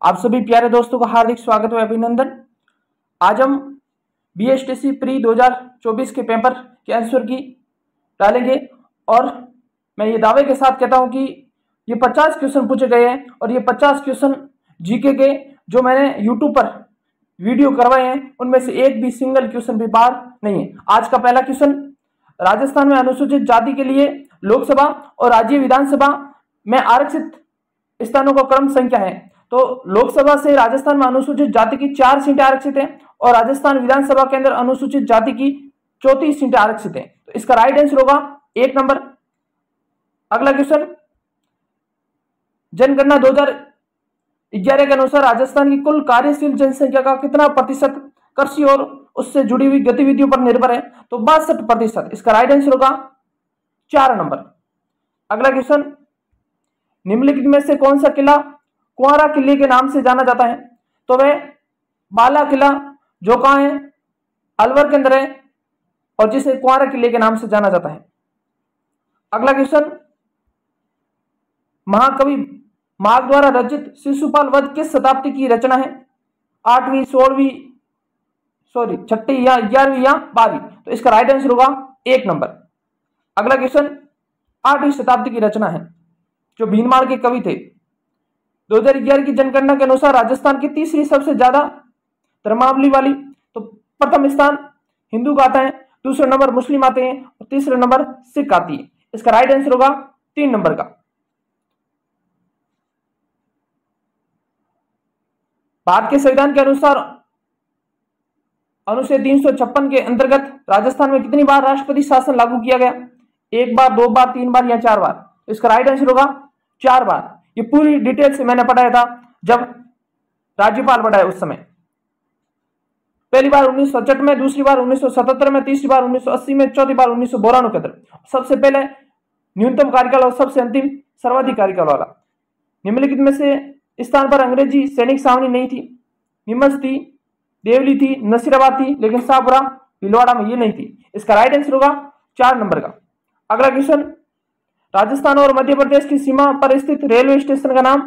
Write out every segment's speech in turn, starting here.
आप सभी प्यारे दोस्तों का हार्दिक स्वागत है, अभिनंदन। आज हम बीएसटीसी प्री 2024 के पेपर के आंसर की डालेंगे और मैं ये दावे के साथ कहता हूं कि ये 50 क्वेश्चन पूछे गए हैं और ये 50 क्वेश्चन जीके के जो मैंने यूट्यूब पर वीडियो करवाए हैं उनमें से एक भी सिंगल क्वेश्चन भी बाहर नहीं है। आज का पहला क्वेश्चन, राजस्थान में अनुसूचित जाति के लिए लोकसभा और राज्य विधानसभा में आरक्षित स्थानों का क्रम संख्या है। तो लोकसभा से राजस्थान में अनुसूचित जाति की 4 सीटें आरक्षित हैं और राजस्थान विधानसभा के अंदर अनुसूचित जाति की 34 सीटें आरक्षित हैं। तो इसका राइट आंसर होगा 1 नंबर। अगला क्वेश्चन, जनगणना 2011 के अनुसार राजस्थान की कुल कार्यशील जनसंख्या का कितना प्रतिशत कृषि और उससे जुड़ी हुई गतिविधियों पर निर्भर है? तो 62%। इसका राइट आंसर होगा 4 नंबर। अगला क्वेश्चन, निम्नलिखित में से कौन सा किला कुंवारा किले के नाम से जाना जाता है? तो वह बाला किला जो कहां है, अलवर के अंदर है और जिसे कुंवारा किले के नाम से जाना जाता है। अगला क्वेश्चन, महाकवि माघ द्वारा रचित शिशुपाल वध किस शताब्दी की रचना है? 8वीं, 16वीं, 6वीं या 11वीं या 12वीं? तो इसका राइट आंसर होगा 1 नंबर। अगला क्वेश्चन, 8वीं शताब्दी की रचना है जो भीनमाल के कवि थे। 2011 की जनगणना के अनुसार राजस्थान की तीसरी सबसे ज्यादा धर्मावली वाली, तो प्रथम स्थान हिंदू का आता है, दूसरे नंबर मुस्लिम आते हैं और तीसरे नंबर सिख आती है। इसका राइट आंसर होगा 3 नंबर का। भारत के संविधान के अनुसार अनुच्छेद 356 के अंतर्गत राजस्थान में कितनी बार राष्ट्रपति शासन लागू किया गया? 1 बार, 2 बार, 3 बार या 4 बार? तो इसका राइट आंसर होगा 4 बार। ये पूरी डिटेल से मैंने पढ़ाया था जब राज्यपाल पढ़ाया उस समय। पहली बार 1966 में, दूसरी बार 1977 में, तीसरी बार 1980 में, चौथी बार 1992 के अंदर। सबसे पहले न्यूनतम कार्यकाल और सबसे अंतिम सर्वाधिक कार्यकाल वाला। निम्नलिखित में से स्थान पर अंग्रेजी सैनिक छावनी नहीं थी? नीमच थी, देवली थी, नसीराबाद थी, लेकिन शाहपुरा भीलवाड़ा में ये नहीं थी। इसका राइट आंसर होगा 4 नंबर का। अगला क्वेश्चन, राजस्थान और मध्य प्रदेश की सीमा पर स्थित रेलवे स्टेशन का नाम?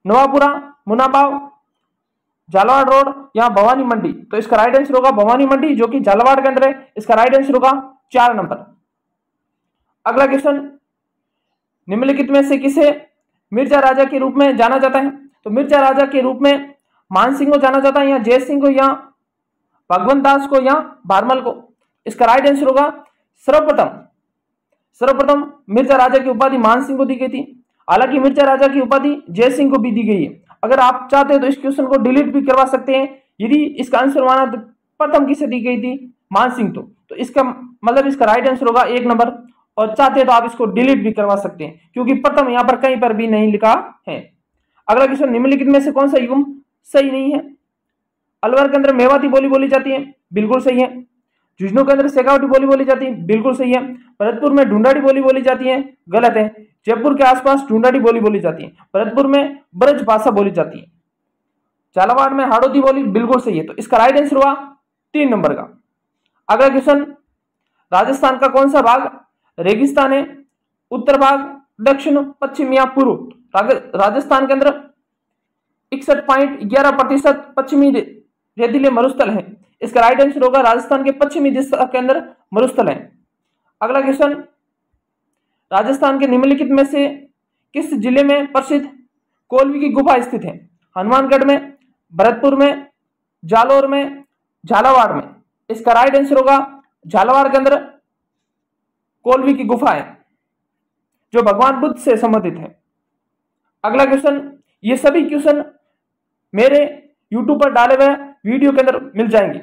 नवापुरा, मुनाबाव, झालावाड़ रोड या भवानी मंडी? तो इसका राइट आंसर होगा भवानी मंडी जो कि झालावाड़ के अंदर है। इसका राइट आंसर होगा 4 नंबर। अगला क्वेश्चन, निम्नलिखित में से किसे मिर्जा राजा के रूप में जाना जाता है? तो मिर्जा राजा के रूप में मान सिंह को जाना जाता है या जय सिंह को या भगवंत दास को या भारमल को? इसका राइट आंसर होगा सर्वप्रथम मिर्जा राजा की उपाधि मान सिंह को दी गई थी। हालांकि मिर्जा राजा की उपाधि जय सिंह को भी दी गई है। अगर आप चाहते हैं तो इस क्वेश्चन को डिलीट भी करवा सकते हैं यदि इसका आंसर माना तो प्रथम किसे दी गई थी? मान सिंह। तो इसका मतलब इसका राइट आंसर होगा 1 नंबर। और चाहते हैं तो आप इसको डिलीट भी करवा सकते हैं क्योंकि प्रथम यहां पर कहीं पर भी नहीं लिखा है। अगला क्वेश्चन, निम्नलिखित में से कौन सा युग्म सही नहीं है? अलवर के अंदर मेवाती बोली बोली जाती है, बिल्कुल सही है। झुंझुनू के अंदर शेखावटी बोली बोली जाती है, बिल्कुल सही है। भरतपुर में ढूंढाड़ी बोली बोली जाती है, गलत है। जयपुर के आसपास ढूंढाड़ी बोली बोली जाती है। भरतपुर में ब्रज भाषा बोली जाती है। झालावाड़ में हाड़ौती बोली, बिल्कुल सही है। तो इसका राइट आंसर हुआ 3 नंबर का। अगला क्वेश्चन, राजस्थान का कौन सा भाग रेगिस्तान है? उत्तर भाग, दक्षिण, पश्चिम या पूर्व? राजस्थान के अंदर 61.11% पश्चिमी रेतीले मरुस्थल है। इसका राइट आंसर होगा राजस्थान के पश्चिमी दिशा के अंदर मरुस्थल है। अगला क्वेश्चन, राजस्थान के निम्नलिखित में से किस जिले में प्रसिद्ध कोलवी की गुफा स्थित है? हनुमानगढ़ में, भरतपुर में, जालोर में, झालावाड़ में? इसका राइट आंसर होगा झालावाड़ के अंदर कोलवी की गुफा है जो भगवान बुद्ध से संबंधित है। अगला क्वेश्चन, ये सभी क्वेश्चन मेरे यूट्यूब पर डाले हुए वीडियो के अंदर मिल जाएंगे।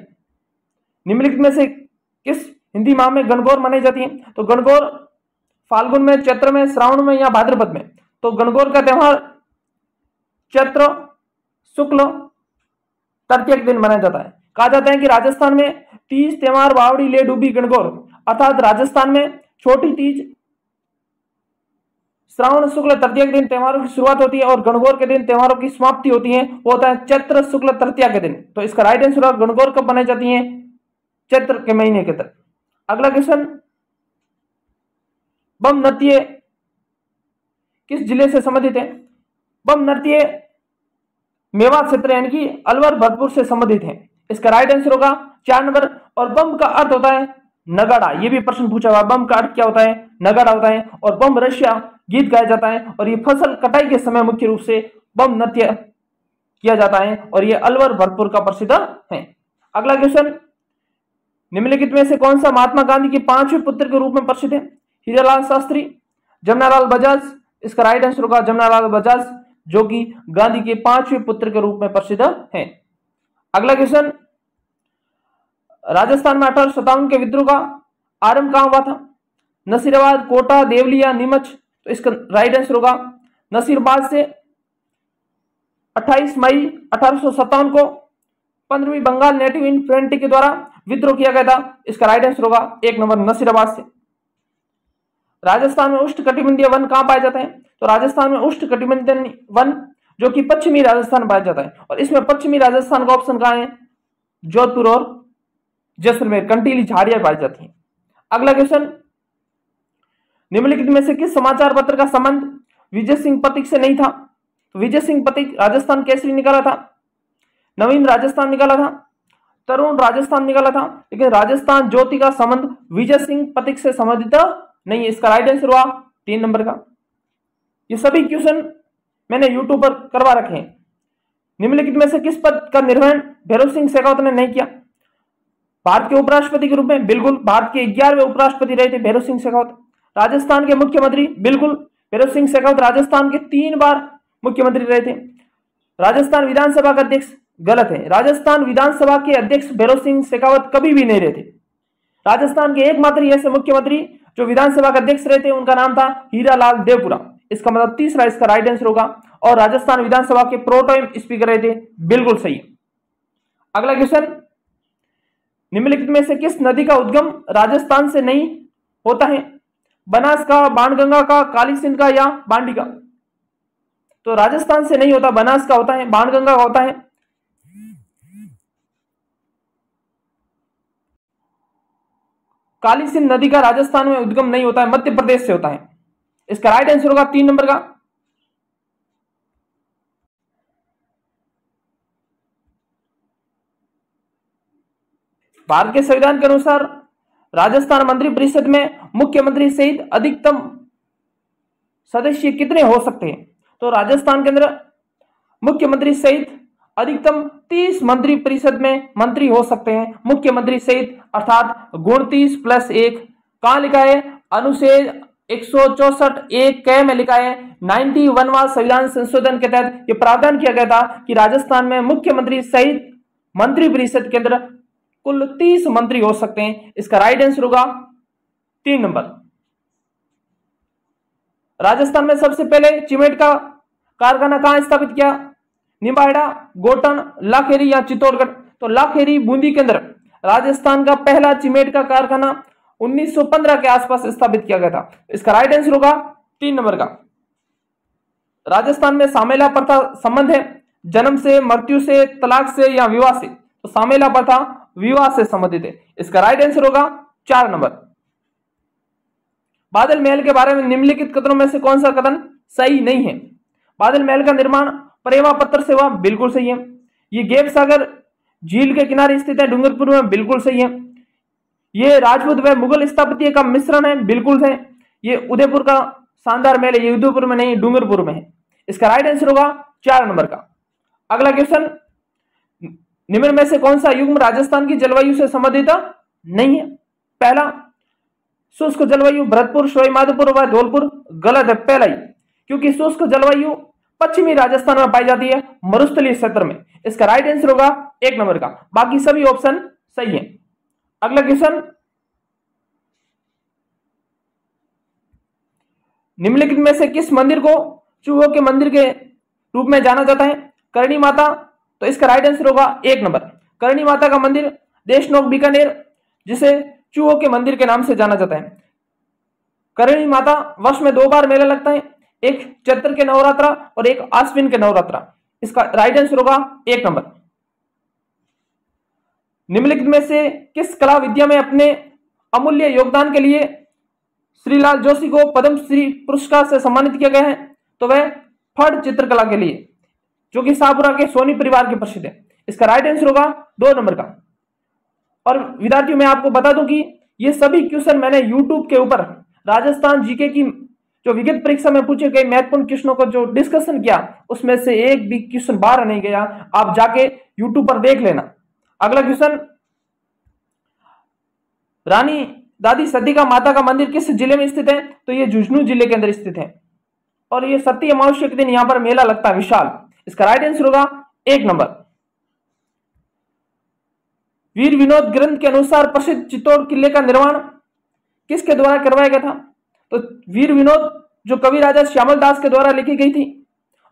निम्नलिखित में से किस हिंदी माह में गणगौर मनाई जाती है? तो गणगौर फाल्गुन में, चैत्र में, श्रावण में या भाद्रपद में? तो गणगौर का त्यौहार चैत्र शुक्ल तृतीया के दिन मनाया जाता है। कहा जाता है कि राजस्थान में तीज त्योहार बावड़ी ले डूबी गणगौर, अर्थात राजस्थान में छोटी तीज श्रावण शुक्ल तृतीया के दिन त्योहारों की शुरुआत होती है और गणगौर के दिन त्योहारों की समाप्ति होती है, वो होता है चैत्र शुक्ल तृतीया के दिन। तो इसका राइट आंसर होगा गणगौर कब मनाई जाती है? चैत्र के महीने के तक। अगला क्वेश्चन, बम नृत्य किस जिले से संबंधित है? बम नृत्य मेवात क्षेत्र यानी कि अलवर भरतपुर से संबंधित है। इसका राइट आंसर होगा 4 नंबर। और बम का अर्थ होता है नगाड़ा, ये भी प्रश्न पूछा हुआ, बम का अर्थ क्या होता है? नगाड़ा होता है। और बम रशिया गीत गाया जाता है और ये फसल कटाई के समय मुख्य रूप से बम नृत्य किया जाता है और ये अलवर भरतपुर का प्रसिद्ध है। अगला क्वेश्चन, निम्नलिखित में से कौन सा महात्मा गांधी के 5वें पुत्र के रूप में प्रसिद्ध है? हीरालाल शास्त्री, जमनालाल बजाज। इसका राइट आंसर होगा जमनालाल बजाज, जो कि गांधी के 5वें पुत्र के रूप में प्रसिद्ध है। अगला क्वेश्चन, राजस्थान में 1857 के विद्रोह का आरंभ कहां हुआ था? नसीराबाद, कोटा, देवली या नीमच? तो इसका राइट आंसर होगा नसीराबाद से 28 मई 1857 को 15वीं बंगाल नेटिव इन्फेंट्री के द्वारा विद्रोह किया गया था। इसका राइट आंसर होगा 1 नंबर नसीराबाद से। राजस्थान में उष्णकटिबंधीय वन कहां पाए जाते हैं? तो राजस्थान में उष्णकटिबंधीय वन जो कि पश्चिमी राजस्थान पाया जाता है और इसमें पश्चिमी राजस्थान का ऑप्शन कहां है? जोधपुर और जैसलमेर, कंटीली झाड़ियां पाई जाती हैं। अगला क्वेश्चन, निम्नलिखित में से किस समाचार पत्र का संबंध विजय सिंह पथिक से नहीं था? तो विजय सिंह पथिक राजस्थान केसरी निकाला था, नवीन राजस्थान निकाला था, तरुण राजस्थान निकाला था, लेकिन राजस्थान ज्योति का संबंध विजय सिंह पथिक से संबंधित नहीं है। इसका राइट आंसर हुआ 3 नंबर का। ये सभी क्वेश्चन मैंने यूट्यूब पर करवा रखे हैं। निम्नलिखित में से किस पद का निर्वहन भैरव सिंह शेखावत ने नहीं किया? भारत के उपराष्ट्रपति के रूप में? बिल्कुल, भारत के 11वें उपराष्ट्रपति रहे थे भैरव सिंह शेखावत। राजस्थान के मुख्यमंत्री? बिल्कुल, भैरव सिंह शेखावत राजस्थान के 3 बार मुख्यमंत्री रहे थे। राजस्थान विधानसभा का अध्यक्ष? गलत है, राजस्थान विधानसभा के अध्यक्ष भैरव सिंह शेखावत कभी भी नहीं रहे थे। राजस्थान के एकमात्र ऐसे मुख्यमंत्री जो विधानसभा के अध्यक्ष रहे थे उनका नाम था हीरालाल देवपुरा। इसका मतलब तीसरा इसका राइट आंसर होगा। और राजस्थान विधानसभा के प्रोटेम स्पीकर रहे थे। बिल्कुल सही है। अगला क्वेश्चन, निम्नलिखित में से किस नदी का उद्गम राजस्थान से नहीं होता है? बनास का, बाणगंगा का, काली सिंध का या बांडी का? तो राजस्थान से नहीं होता, बनास का होता है, बाणगंगा का होता है। काली सिंध नदी का राजस्थान में उद्गम नहीं होता है, मध्य प्रदेश से होता है। इसका राइट आंसर होगा 3 नंबर का। भारत के संविधान के अनुसार राजस्थान मंत्रिपरिषद में मुख्यमंत्री सहित अधिकतम सदस्य कितने हो सकते हैं? तो राजस्थान के अंदर मुख्यमंत्री सहित अधिकतम 30 मंत्रिपरिषद में मंत्री हो सकते हैं, मुख्यमंत्री सहित, अर्थात 29 + 1। कहां लिखा है? अनुच्छेद 164(1) क में लिखा है। 91वां संविधान संशोधन के तहत यह प्रावधान किया गया था कि राजस्थान में मुख्यमंत्री सहित मंत्रिपरिषद के अंदर कुल 30 मंत्री हो सकते हैं। इसका राइट आंसर होगा 3 नंबर। राजस्थान में सबसे पहले सीमेंट का कारखाना कहां स्थापित किया? निम्बाहेड़ा, गोटन, लाखेरी या चित्तौड़गढ़? तो लाखेरी बूंदी के अंदर राजस्थान का पहला सीमेंट का कारखाना 1915 के आसपास स्थापित किया गया था। इसका राइट आंसर होगा 3 नंबर का। राजस्थान में सामेला प्रथा संबंध है जन्म से, मृत्यु से, तलाक से या विवाह से? तो सामेला प्रथा विवाह से संबंधित है। इसका राइट आंसर होगा 4 नंबर। बादल महल के बारे में निम्नलिखित कथनों में से कौन सा कथन सही नहीं है? बादल महल का निर्माण प्रेमा पत्थर से हुआ? बिल्कुल सही है। ये गेप सागर झील के किनारे स्थित है डूंगरपुर में? बिल्कुल सही है। ये राजपूत व मुगल स्थापत्य का मिश्रण है? बिल्कुल है। ये उदयपुर का शानदार महल है, ये उदयपुर में नहीं डूंगरपुर में है। इसका राइट आंसर होगा 4 नंबर का। अगला क्वेश्चन, निम्न में से कौन सा युग्म राजस्थान की जलवायु से संबंधित नहीं है? पहला, शुष्क जलवायु भरतपुर, सवाईमाधोपुर व धौलपुर? गलत है पहला ही, क्योंकि शुष्क जलवायु पश्चिमी राजस्थान में पाई जाती है, मरुस्थलीय क्षेत्र में। इसका राइट आंसर होगा 1 नंबर का। बाकी सभी ऑप्शन सही है। अगला क्वेश्चन, निम्नलिखित में से किस मंदिर को चूहों के मंदिर के रूप में जाना जाता है? करणी माता? तो इसका राइट आंसर होगा 1 नंबर। करणी माता का मंदिर देशनोक बीकानेर, जिसे चूहों के मंदिर के नाम से जाना जाता है। करणी माता वर्ष में 2 बार मेला लगता है, एक चैत्र के नवरात्रा और एक आश्विन के नवरात्रा। इसका राइट आंसर होगा 1 नंबर। निम्नलिखित में से किस कला विद्या में अपने अमूल्य योगदान के लिए श्रीलाल जोशी को पद्मश्री पुरस्कार से सम्मानित किया गया है? तो वह फड़ चित्रकला के लिए। जो कि शाहपुरा के सोनी परिवार के प्रसिद्ध है। इसका राइट आंसर होगा 2 नंबर का। और विद्यार्थियों मैं आपको बता दूं कि ये सभी क्वेश्चन मैंने यूट्यूब के ऊपर राजस्थान जीके की जो विगत परीक्षा में पूछे गए महत्वपूर्ण क्वेश्चनों को जो डिस्कशन किया, उसमें से एक भी क्वेश्चन बाहर नहीं गया। आप जाके यूट्यूब पर देख लेना। अगला क्वेश्चन, रानी दादी सती का माता का मंदिर किस जिले में स्थित है? तो ये झुंझुनू जिले के अंदर स्थित है और ये सती अमावस्या के दिन यहां पर मेला लगता है विशाल। इसका राइट आंसर होगा 1 नंबर। वीर विनोद ग्रंथ के अनुसार प्रसिद्ध चित्तौड़ किले का निर्माण किसके द्वारा करवाया गया था? तो वीर विनोद जो कवि राजा श्यामल दास के द्वारा लिखी गई थी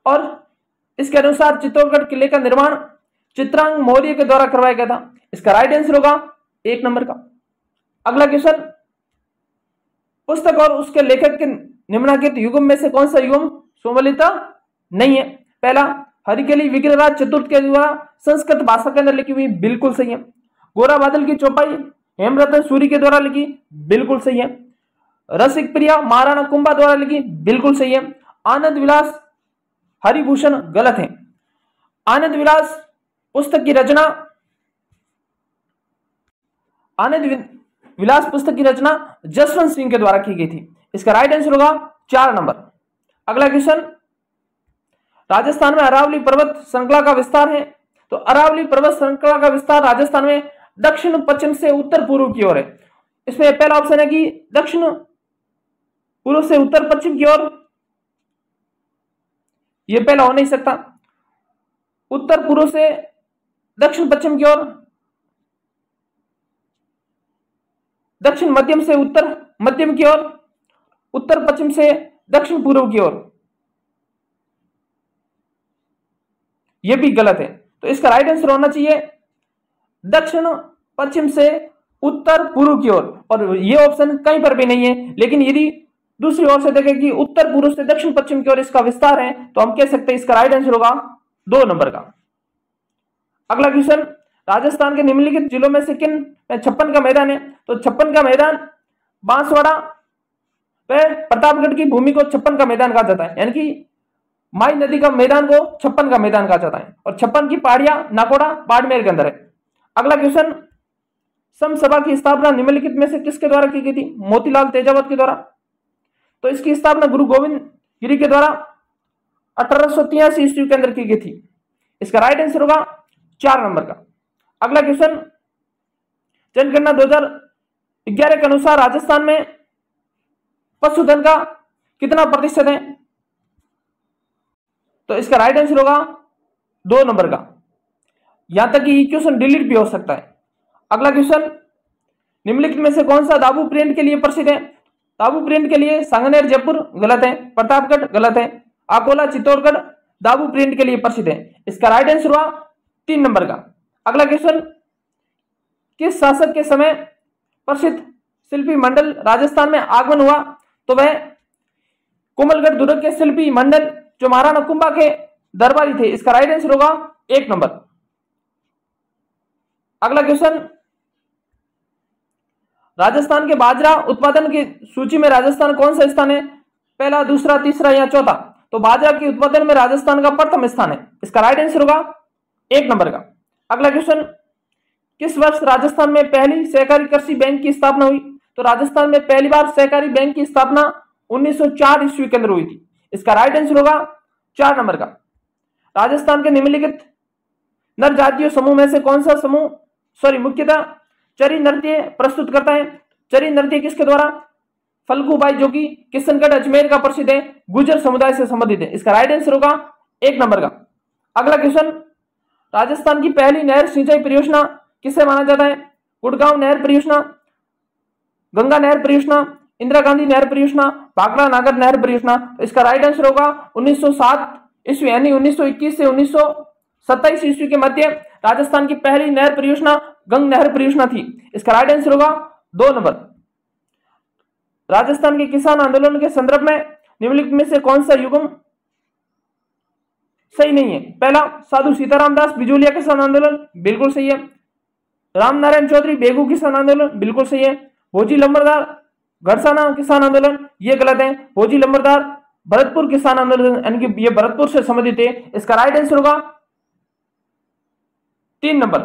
और इसके अनुसार चित्तौड़गढ़ किले का निर्माण चित्रांग मौर्य के द्वारा करवाया गया था। इसका राइट आंसर होगा 1 नंबर का। अगला क्वेश्चन, पुस्तक और उसके लेखक के निम्नलिखित युग्म में से कौन सा युग्म सम्मिलित नहीं है? पहला, हरिकेली विग्रहराज चतुर्थ के द्वारा संस्कृत भाषा के अंदर लिखी हुई, बिल्कुल सही है। गोरा बादल की चौपाई हेमरतन सूरी के द्वारा लिखी, बिल्कुल सही है। रसिक प्रिया महाराणा कुंभा द्वारा लिखी, बिल्कुल सही है। आनंद विलास हरिभूषण, गलत है। आनंद विलास पुस्तक की रचना विलास पुस्तक की रचना जसवंत सिंह के द्वारा की गई थी। इसका राइट आंसर होगा 4 नंबर। अगला क्वेश्चन, राजस्थान में अरावली पर्वत श्रृंखला का विस्तार है। तो अरावली पर्वत श्रृंखला का विस्तार राजस्थान में दक्षिण पश्चिम से उत्तर पूर्व की ओर है। इसमें पहला ऑप्शन है कि दक्षिण पूर्व से उत्तर पश्चिम की ओर, यह पहला हो नहीं सकता। उत्तर पूर्व से दक्षिण पश्चिम की ओर, दक्षिण मध्यम से उत्तर मध्यम की ओर, उत्तर पश्चिम से दक्षिण पूर्व की ओर, यह भी गलत है। तो इसका राइट आंसर होना चाहिए दक्षिण पश्चिम से उत्तर पूर्व की ओर, और यह ऑप्शन कहीं पर भी नहीं है। लेकिन यदि दूसरी ओर से देखें कि उत्तर पूर्व से दक्षिण पश्चिम की ओर इसका विस्तार है, तो हम कह सकते हैं इसका राइट आंसर होगा 2 नंबर का। अगला क्वेश्चन, राजस्थान के निम्नलिखित जिलों में से किन 56 का मैदान है? तो 56 का मैदान बांसवाड़ा व प्रतापगढ़ की भूमि को 56 का मैदान कहा जाता है, यानी कि माई नदी का मैदान को 56 का मैदान कहा जाता है। और 56 की पहाड़ियां नाकोड़ा बाड़मेर के अंदर है। अगला क्वेश्चन, सम सभा की स्थापना निम्नलिखित में से किसके द्वारा की गई थी? मोतीलाल तेजावत के द्वारा। तो इसकी स्थापना गुरु गोविंद गिरी के द्वारा 1883 ईस्वी के अंदर की गई थी। इसका राइट आंसर होगा 4 नंबर का। अगला क्वेश्चन, जनगणना 2011 के अनुसार राजस्थान में पशुधन का कितना प्रतिशत है? तो इसका राइट आंसर होगा 2 नंबर का। यहां तक कि ये क्वेश्चन डिलीट भी हो सकता है। अगला क्वेश्चन, निम्नलिखित में से कौन सा दाबू प्रिंट के लिए प्रसिद्ध है? दाबू प्रिंट के लिए सांगनेर जयपुर, गलत है। प्रतापगढ़, गलत है। अकोला चित्तौड़गढ़ दाबू प्रिंट के लिए प्रसिद्ध है। इसका राइट आंसर हुआ 3 नंबर का। अगला क्वेश्चन, किस शासक के समय प्रसिद्ध शिल्पी मंडल राजस्थान में आगमन हुआ? तो वह कोमलगढ़ दुर्ग के शिल्पी मंडल जो महाराणा कुंभा के दरबारी थे। इसका राइट आंसर होगा 1 नंबर। अगला क्वेश्चन, राजस्थान के बाजरा उत्पादन की सूची में राजस्थान कौन सा स्थान है? पहला, दूसरा, तीसरा या चौथा? तो बाजरा के उत्पादन में राजस्थान का प्रथम स्थान है। इसका राइट आंसर होगा 1 नंबर का। अगला क्वेश्चन, किस वर्ष राजस्थान में पहली सहकारी कृषि बैंक की स्थापना हुई? तो राजस्थान में पहली बार सहकारी बैंक की स्थापना 1904 ईस्वी के अंदर हुई थी। इसका राइट आंसर होगा 4 नंबर का। राजस्थान के निम्नलिखित नर जातीय समूह में से कौन सा समूह मुख्यतः चरी नृत्य प्रस्तुत करता है? चरी नृत्य किसके द्वारा? फल्गुबाई जो कि किशनगढ़ अजमेर का प्रसिद्ध है, गुर्जर समुदाय से संबंधित है। इसका राइट आंसर होगा 1 नंबर का। अगला क्वेश्चन, राजस्थान की पहली नहर सिंचाई परियोजना किसे माना जाता है? गुड़गांव नहर परियोजना, गंगा नहर परियोजना, इंदिरा गांधी नहर परियोजना, भाखड़ा नागर नहर परियोजना। तो इसका राइट आंसर होगा 1907 ईस्वी, यानी 1921 से 1927 ईस्वी के मध्य राजस्थान की पहली नहर परियोजना गंग नहर परियोजना थी। इसका राइट आंसर होगा 2 नंबर। राजस्थान के किसान आंदोलन के संदर्भ में निम्नलिखित में से कौन सा युग्म सही नहीं है? पहला, साधु सीताराम दास बिजोलिया किसान आंदोलन, बिल्कुल सही है। रामनारायण चौधरी बेगू किसान आंदोलन, बिल्कुल सही है। भोजी लंबरदार घरसाना किसान आंदोलन, ये गलत है। भोजी लंबरदार भरतपुर किसान आंदोलन, यानी कि ये भरतपुर से संबंधित है। इसका राइट आंसर होगा 3 नंबर।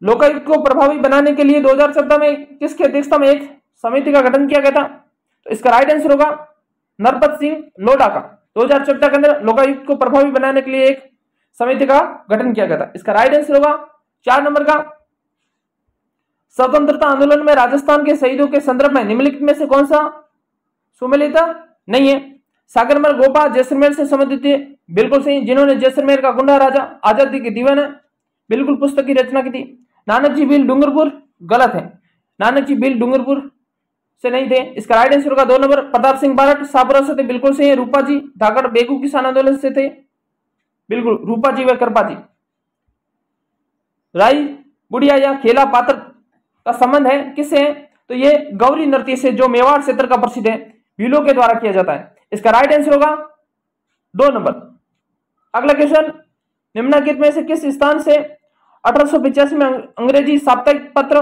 लोकायुक्त को प्रभावी बनाने के लिए 2014 में किसकी अध्यक्षता में एक समिति का गठन किया गया था? तो इसका राइट आंसर होगा नरपत सिंह लोढ़ा का। 2014 के अंदर लोकायुक्त को प्रभावी बनाने के लिए एक समिति का गठन किया गया था। इसका राइट आंसर होगा 4 नंबर का। स्वतंत्रता आंदोलन में राजस्थान के शहीदों के संदर्भ में निम्नलिखित में से कौन सा सुमेलित नहीं है? सागरमल गोपा जैसलमेर से संबंधित है, बिल्कुल सही। जिन्होंने जैसलमेर का गुंडा राजा आजादी की दीवाना बिल्कुल पुस्तक की रचना की थी। नानक जी भील डूंगरपुर, गलत है, नानक जी भील डूंगरपुर से नहीं थे। इसका राइट आंसर होगा 2 नंबर। प्रताप सिंह बारट सापुरा से थे, बिल्कुल सही है। रूपा जी धाकड़ बेगू किसान आंदोलन से थे, बिल्कुल रूपा जी व कृपा जी। राई बुढ़िया या खेला पात्र का संबंध है किससे है? तो ये गौरी नृत्य से, जो मेवाड़ क्षेत्र का प्रसिद्ध है, भीलों के द्वारा किया जाता है। इसका राइट आंसर होगा 2 नंबर। अगला क्वेश्चन, निम्नलिखित में से किस स्थान से 1885 में अंग्रेजी साप्ताहिक पत्र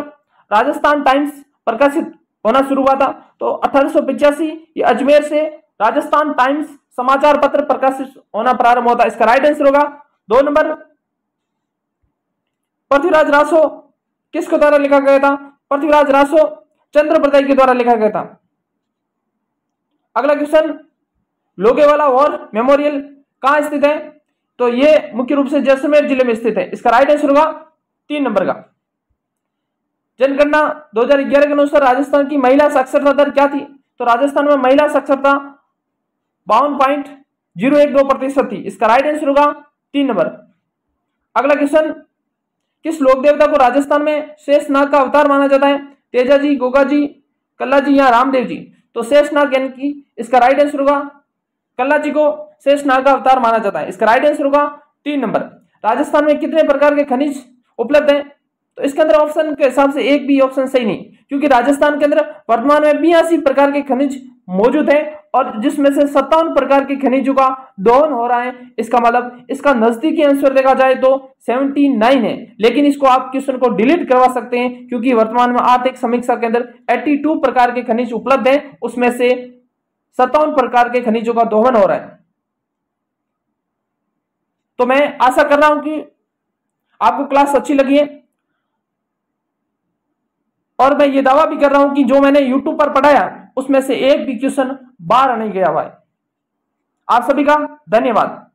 राजस्थान टाइम्स प्रकाशित होना शुरू हुआ था? तो 1885 ये अजमेर से राजस्थान टाइम्स समाचार पत्र प्रकाशित होना प्रारंभ होता है। इसका राइट आंसर होगा 2 नंबर। पृथ्वीराज रासो किसके द्वारा लिखा गया था? पृथ्वीराज रासो चंद्रप्रदाय के द्वारा लिखा गया था। अगला क्वेश्चन, लोगेवाला वॉर मेमोरियल कहां स्थित है? तो ये मुख्य रूप से जैसलमेर जिले में स्थित है। इसका राइट आंसर होगा 3 नंबर का। जनगणना 2011 के अनुसार राजस्थान की महिला साक्षरता दर क्या थी? तो राजस्थान में महिला साक्षरता 52.012% थी। इसका राइट आंसर होगा 3 नंबर। अगला क्वेश्चन, किस लोक देवता को राजस्थान में शेषनाग का अवतार माना जाता है? तेजा जी, गोगा जी, कल्ला जी या रामदेव जी? तो शेषनाग यानी कि इसका राइट आंसर होगा कल्ला जी को शेषनाग का अवतार माना जाता है। इसका राइट आंसर होगा 3 नंबर। राजस्थान में कितने प्रकार के खनिज उपलब्ध हैं? तो इसके अंदर ऑप्शन के हिसाब से एक भी ऑप्शन सही नहीं, क्योंकि राजस्थान के अंदर वर्तमान में 82 प्रकार के खनिज मौजूद है और जिसमें से 57 प्रकार के खनिजों का दोहन हो रहा है। इसका मतलब इसका नजदीकी आंसर देखा जाए तो 79 है, लेकिन इसको आप क्वेश्चन को डिलीट करवा सकते हैं, क्योंकि वर्तमान में आर्थिक समीक्षा के अंदर 82 प्रकार के खनिज उपलब्ध है, उसमें से 57 प्रकार के खनिजों का दोहन हो रहा है। तो मैं आशा कर रहा हूं कि आपको क्लास अच्छी लगी है और मैं ये दावा भी कर रहा हूं कि जो मैंने YouTube पर पढ़ाया उसमें से एक भी क्वेश्चन बाहर नहीं गया हुआ है। आप सभी का धन्यवाद।